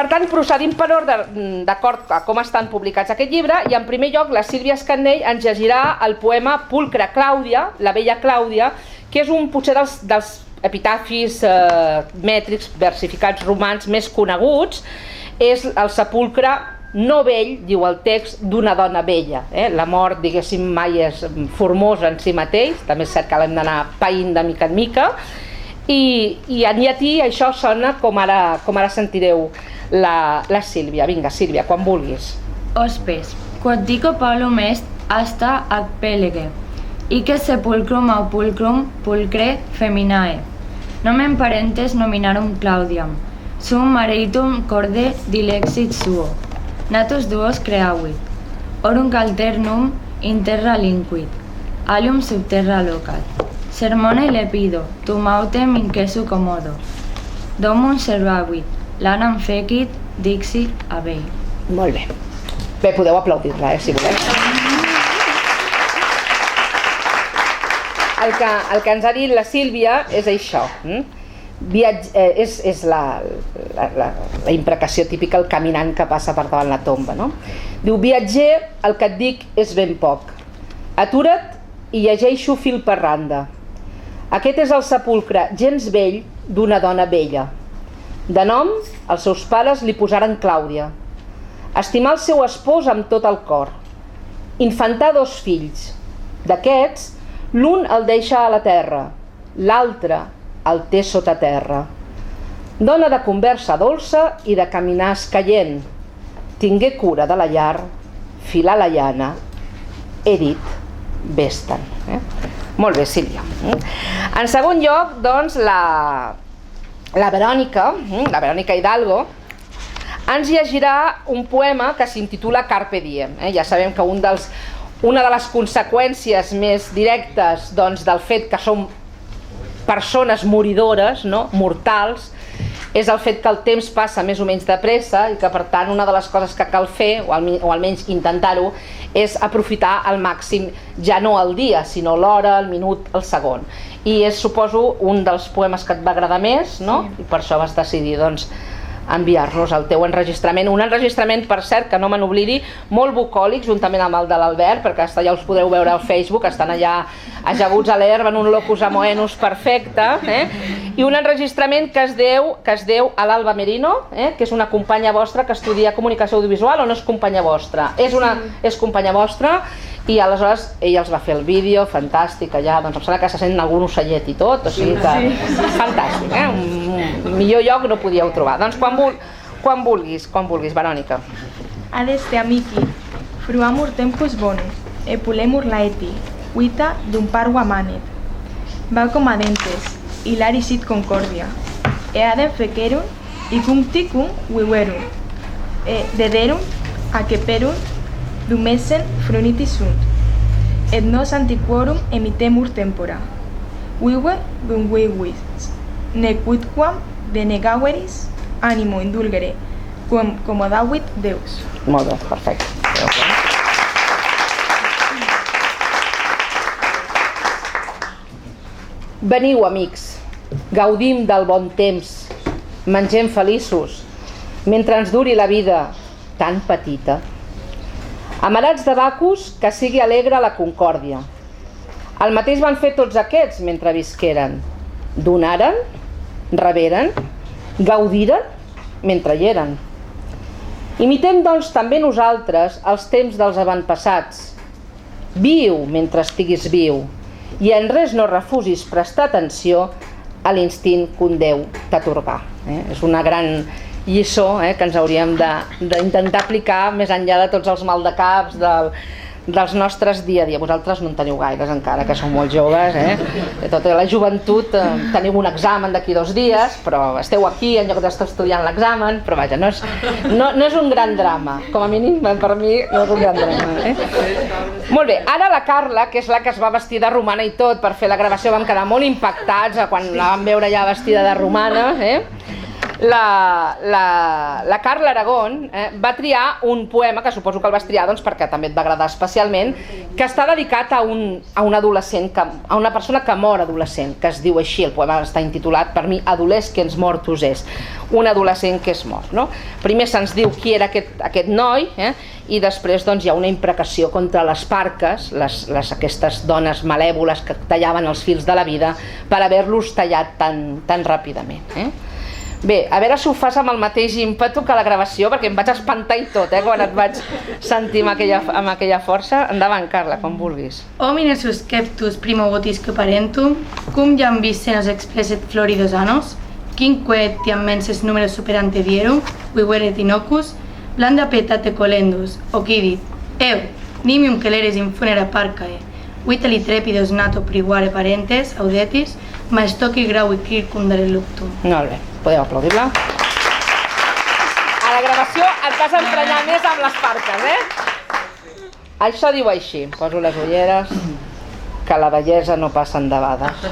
tant, procedim per ordre d'acord a com estan publicats aquest llibre, i en primer lloc la Sílvia Escannell ens llegirà el poema Pulcra Clàudia, la vella Clàudia, que és un potser dels epitafis mètrics versificats romans més coneguts. És el sepulcre no vell, diu el text, d'una dona vella. La mort, diguéssim, mai és formosa en si mateix, també és cert que l'hem d'anar païnt de mica en mica, i en llatí això sona com ara sentireu la Sílvia. Vinga, Sílvia, quan vulguis. Hospes, quod dico Paulum est hasta ad pelege, ique sepulcrum au pulcrum pulcre feminae. Nomen parentes nominarum Claudiam, sum mareitum corde dilexit suo. Natus duos creavit, orum alternum in terra linquit, alium subterra locat. Sermone lepido, tum autem inquesu commodo. Domum servavit, lanam fecit, dixit abei. Molt bé. Bé, podeu aplaudir-la, si voleu. El que ens ha dit la Sílvia és això. És la imprecació típica, el caminant que passa per davant la tomba, no? Diu: viatger, el que et dic és ben poc. Atura't i llegeixo fil per randa. Aquest és el sepulcre gens vell d'una dona vella. De nom, els seus pares li posaren Clàudia. Estimar el seu espòs amb tot el cor. Infantar 2 fills. D'aquests, l'un el deixa a la terra, l'altre el té sota terra. Dona de conversa dolça i de caminar escaient. Tingué cura de la llar, filar la llana, he dit, vés-te'n. Molt bé, Sílvia. En segon lloc, doncs, la Verònica Hidalgo, ens llegirà un poema que s'intitula Carpe Diem. Ja sabem que una de les conseqüències més directes del fet que som persones moridores, mortals, és el fet que el temps passa més o menys de pressa i que, per tant, una de les coses que cal fer, o almenys intentar-ho, és aprofitar al màxim ja no el dia, sinó l'hora, el minut, el segon. I és, suposo, un dels poemes que et va agradar més, no? I per això vas decidir, doncs, enviar-nos el teu enregistrament. Un enregistrament, per cert, que no me n'oblidi, molt bucòlic, juntament amb el de l'Albert, perquè ja us podeu veure al Facebook, estan allà ajaguts a l'herba en un locus amoenus perfecte, i un enregistrament que es deu a l'Alba Merino, que és una companya vostra que estudia comunicació audiovisual, o no és companya vostra? És companya vostra, i aleshores ella els va fer el vídeo, fantàstic, allà, doncs em sembla que se sent algun ocellet i tot, o sigui que fantàstic, un millor lloc no podíeu trobar. Doncs quan vulguis, Verònica. Adeste amici, fruamur tempus bonus, epulemur laeti, vita dum parva manet. Va comadentes, hilari sit concordia, eadem fecerum, y cum ticum viverum, dederum, aceperum, Dumessen frunitis sunt, et nos antiquorum emitemur tempora. Vive dum vivis, nequidquam denegaveris animo indulgere, quam commodavit Deus. Molt bé, perfecte. Veniu, amics, gaudim del bon temps, mengem feliços, mentre ens duri la vida tan petita. Amarats de Bacus, que sigui alegre la concòrdia. El mateix van fer tots aquests mentre visqueren. Donaren, reberen, gaudiren mentre hi eren. Imitem, doncs, també nosaltres els temps dels avantpassats. Viu mentre estiguis viu i en res no refusis prestar atenció a l'instint que un Déu t'atorgà. És una gran lliçó que ens hauríem d'intentar aplicar més enllà de tots els maldecaps dels nostres dia a dia. Vosaltres no en teniu gaires encara, que sou molt joves, de tota la joventut. Teniu un examen d'aquí 2 dies, però esteu aquí en lloc d'estar estudiant l'examen, però vaja, no és un gran drama, com a mínim per mi no és un gran drama. Molt bé, ara la Carla, que és la que es va vestir de romana i tot per fer la gravació, vam quedar molt impactats quan la vam veure ja vestida de romana, la Carla Aragón va triar un poema, que suposo que el vas triar perquè també et va agradar especialment, que està dedicat a un adolescent, a una persona que mor adolescent, que es diu així, el poema està intitulat per mi Adolescents mortus és, un adolescent que és mort. Primer se'ns diu qui era aquest noi, i després hi ha una imprecació contra les parques, aquestes dones malèvoles que tallaven els fils de la vida per haver-los tallat tan ràpidament. Bé, a veure si ho fas amb el mateix ímpetu que la gravació, perquè em vaig espantar i tot, quan et vaig sentir amb aquella força. Endavant, Carla, com vulguis. Homines susceptus primo votisque parentum, cum jam vicenos explicit floridos annos, quinque tiam menses numeros superante dierum, viveret inocus, blanda petate colendus, occidit, nimium celeris in funera parcae, vitali trepidos nato privare parentes, audetis, maestoci gravi circumdare luctum. Molt bé, podeu aplaudir-la. A la gravació et vas emprenyar més amb les parques, Això diu així, poso les ulleres, que la bellesa no passa endebades.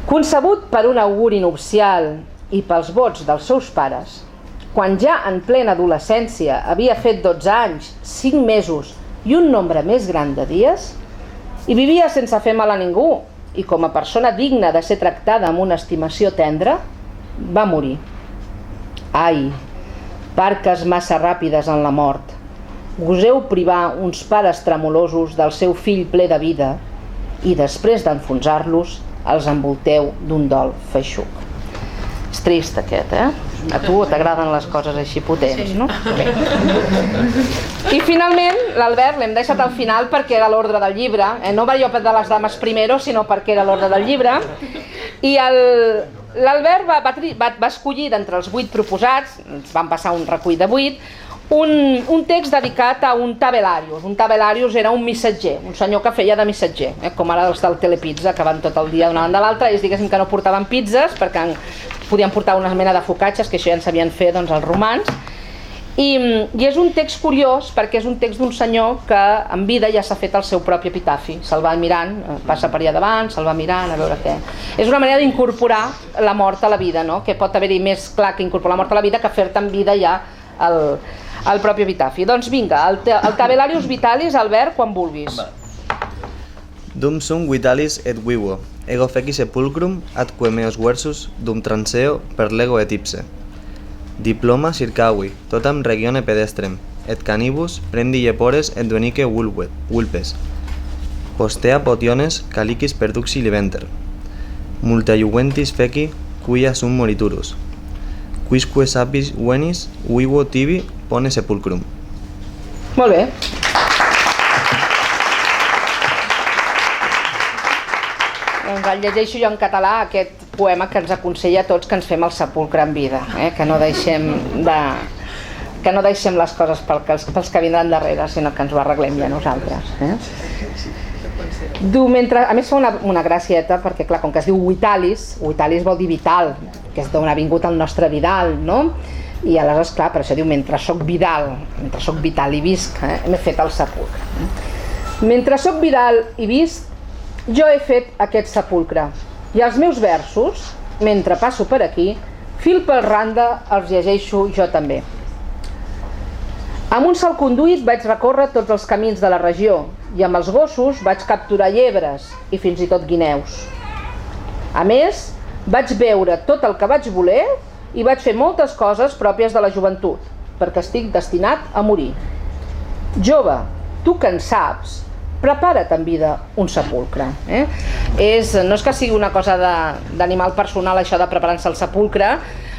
Concebut per un auguri nupcial i pels vots dels seus pares, quan ja en plena adolescència havia fet 12 anys, 5 mesos i un nombre més gran de dies, i vivia sense fer mal a ningú, i com a persona digna de ser tractada amb una estimació tendra, va morir. Ai, barques massa ràpides en la mort, goseu privar uns pares tremolosos del seu fill ple de vida i després d'enfonsar-los els envolteu d'un dol feixuc. És trist aquest, A tu t'agraden les coses així potents, no? Bé. I finalment, l'Albert l'hem deixat al final perquè era l'ordre del llibre, no va jo de les dames primero, sinó perquè era l'ordre del llibre, i l'Albert va escollir d'entre els 8 proposats, ens van passar un recull de 8, un text dedicat a un tabelarius. Un tabelarius era un missatger, un senyor que feia de missatger, com ara els del Telepizza, que van tot el dia d'una banda a l'altra. Ells diguéssim que no portaven pizzas perquè podien portar una mena de focacces, que això ja en sabien fer els romans. I és un text curiós perquè és un text d'un senyor que en vida ja s'ha fet el seu propi epitafi. Se'l va mirant, passa per allà davant, se'l va mirant a veure què. És una manera d'incorporar la mort a la vida, que pot haver-hi més clar que incorporar la mort a la vida que fer-te en vida ja el propi epitafi. Doncs vinga, el tabelarius vitalis, Albert, quan vulguis. Dum sum vitalis et vivo, ego feci sepulcrum atque meos versus dum transeo per lego et ipse. Diploma circavi, totam regione pedestrem, et canibus prendi iepores et duenique vulpes. Postea potiones calicis perduxi libenter. Multa iuventis feci quia sum moriturus. Quisque sapis venis, vivo tibi pone sepulcrum. Molt bé. Doncs el llegeixo jo en català, aquest poema que ens aconsella a tots que ens fem el sepulcre en vida, que no deixem les coses pels que vindran darrere, sinó que ens ho arreglem ja nosaltres. A més fa una gracieta, perquè clar, com que es diu vitalis vol dir vital, que és d'on ha vingut el nostre Vidal, no? I aleshores, clar, per això diu mentre soc vital i visc, m'he fet el sepulcre. Mentre soc vidal i visc, jo he fet aquest sepulcre, i els meus versos, mentre passo per aquí, fil per randa els llegeixo jo també. Amb un salconduit vaig recórrer tots els camins de la regió, i amb els gossos vaig capturar llebres i fins i tot guineus. A més, vaig veure tot el que vaig voler i vaig fer moltes coses pròpies de la joventut, perquè estic destinat a morir. Jove, tu que en saps, prepara't en vida un sepulcre. No és que sigui una cosa d'animal personal això de preparar-se el sepulcre,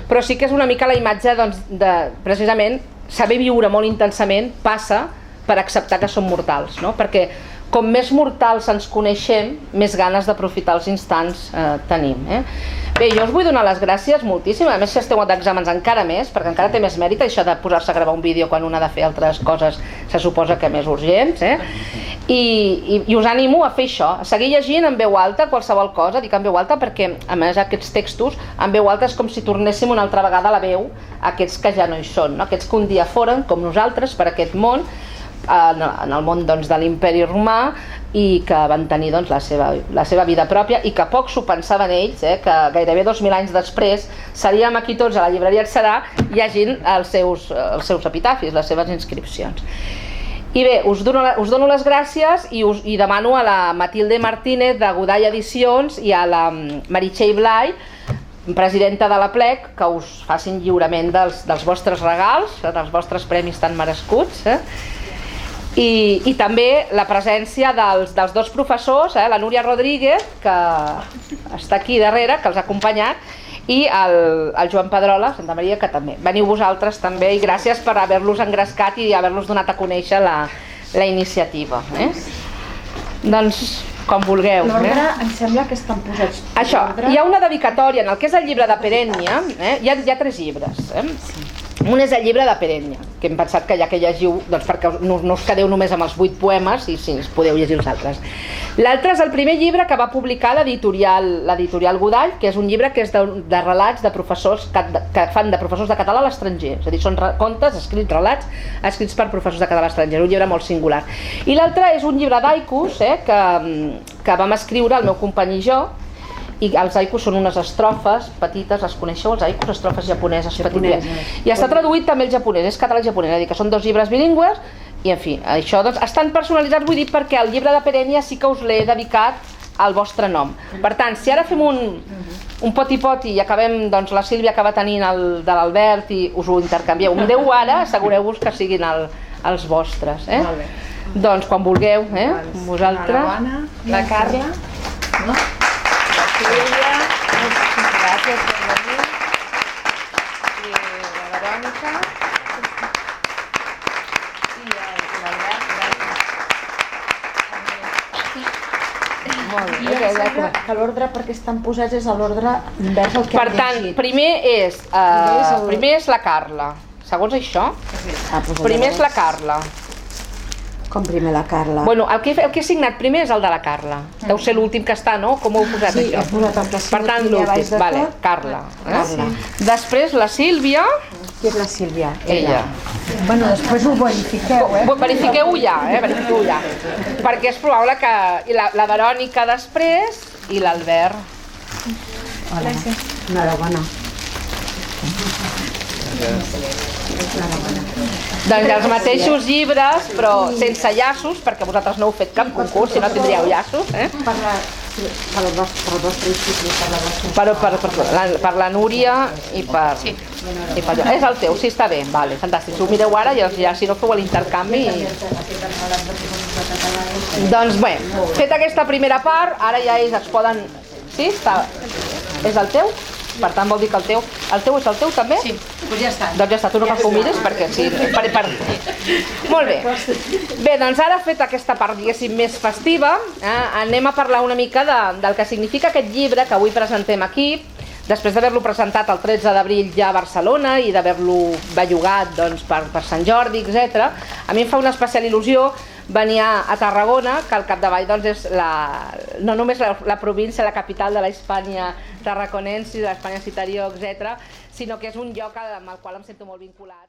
però sí que és una mica la imatge de precisament saber viure molt intensament passa per acceptar que som mortals, perquè com més mortals ens coneixem, més ganes d'aprofitar els instants tenim. Bé, jo us vull donar les gràcies moltíssim, a més si esteu d'exàmens encara més, perquè encara té més mèrit això de posar-se a gravar un vídeo quan un ha de fer altres coses, se suposa que més urgents, i us animo a fer això, a seguir llegint en veu alta qualsevol cosa, dic en veu alta perquè a més aquests textos en veu alta és com si tornéssim una altra vegada a la veu aquests que ja no hi són, aquests que un dia foren com nosaltres per aquest món, en el món de l'imperi romà, i que van tenir doncs, la seva vida pròpia i que poc s'ho pensaven ells, que gairebé 2.000 anys després seríem aquí tots a la llibreria Adserà llegint els seus epitafis, les seves inscripcions. I bé, us dono les gràcies i demano a la Matilde Martínez de Godall Edicions i a la Meritxell Blai, presidenta de la Plec, que us facin lliurament dels vostres regals, dels vostres premis tan merescuts, i també la presència dels dos professors, la Núria Rodríguez, que està aquí darrere, que els ha acompanyat, i el Joan Pedrola, Santa Maria, que també. Veniu vosaltres també i gràcies per haver-los engrescat i haver-los donat a conèixer la iniciativa. Doncs, com vulgueu. L'ordre em sembla que estan posats per això, l'ordre. hi ha una dedicatòria en el que és el llibre de Perennia, hi ha 3 llibres. Un és el llibre de Perennia, que hem pensat que ja que llegiu, doncs perquè no us quedeu només amb els 8 poemes i si podeu llegir els altres. L'altre és el primer llibre que va publicar l'editorial Godall, que és un llibre que és de relats de professors que fan de professors de català a l'estranger, és a dir, són contes escrits, relats escrits per professors de català a l'estranger, un llibre molt singular. I l'altre és un llibre d'haikus que vam escriure el meu company i jo, i els haikus són unes estrofes petites, les coneixeu, els haikus, estrofes japoneses petites, i està traduït també al japonès, és català i japonès, és a dir, que són 2 llibres bilingües, i en fi, això doncs, estan personalitzats, vull dir, perquè el llibre de Perennia sí que us l'he dedicat al vostre nom. Per tant, si ara fem un poti-poti i acabem, doncs la Sílvia acaba tenint el de l'Albert i us ho intercanvieu, em deu ara, assegureu-vos que siguin els vostres. Doncs quan vulgueu, vosaltres. La Carla. Sílvia, gràcies per venir, i la Verònica, i l'Albert, gràcies. Molt bé. I em sembla que l'ordre perquè estan posats és a l'ordre invers al que Per hem tant, llegit. primer és la Carla, segons això, primer és la Carla. Com primer la Carla? Bueno, el que he signat primer és el de la Carla. Deu ser l'últim que està, no? Com ho heu posat, Sí, això? he posat el que Per tant, l'últim, vale, Carla. Carla. Després la Sílvia, Qui és la Sílvia? ella. Bueno, després ho verifiqueu, Verifiqueu-ho ja, verifiqueu-ho ja. Perquè és probable que... I la Verònica després i l'Albert. Hola. Enhorabona. Doncs els mateixos llibres, però sense llaços, perquè vosaltres no heu fet cap concurs, si no tindríeu llaços. Per el vostre institut, Per la Núria i per jo. És el teu, sí, està bé, vale, fantàstic. Ho mireu ara i ja si no feu l'intercanvi. Doncs bé, feta aquesta primera part, ara ja ells es poden... Sí? És el teu? Per tant vol dir que el teu és el teu també? Sí, doncs ja està. Doncs ja està, tu no cal que ho mires perquè sí, Molt bé. Bé, doncs ara feta aquesta part, diguéssim, més festiva, anem a parlar una mica del que significa aquest llibre que avui presentem aquí, després d'haver-lo presentat el 13 d'abril ja a Barcelona i d'haver-lo bellugat doncs, per Sant Jordi, etc. A mi em fa una especial il·lusió venir a Tarragona, que al capdavall doncs, és no només la província, la capital de la Hispània tarraconense, de l'Espanya citerior, etc., sinó que és un lloc amb el qual em sento molt vinculat.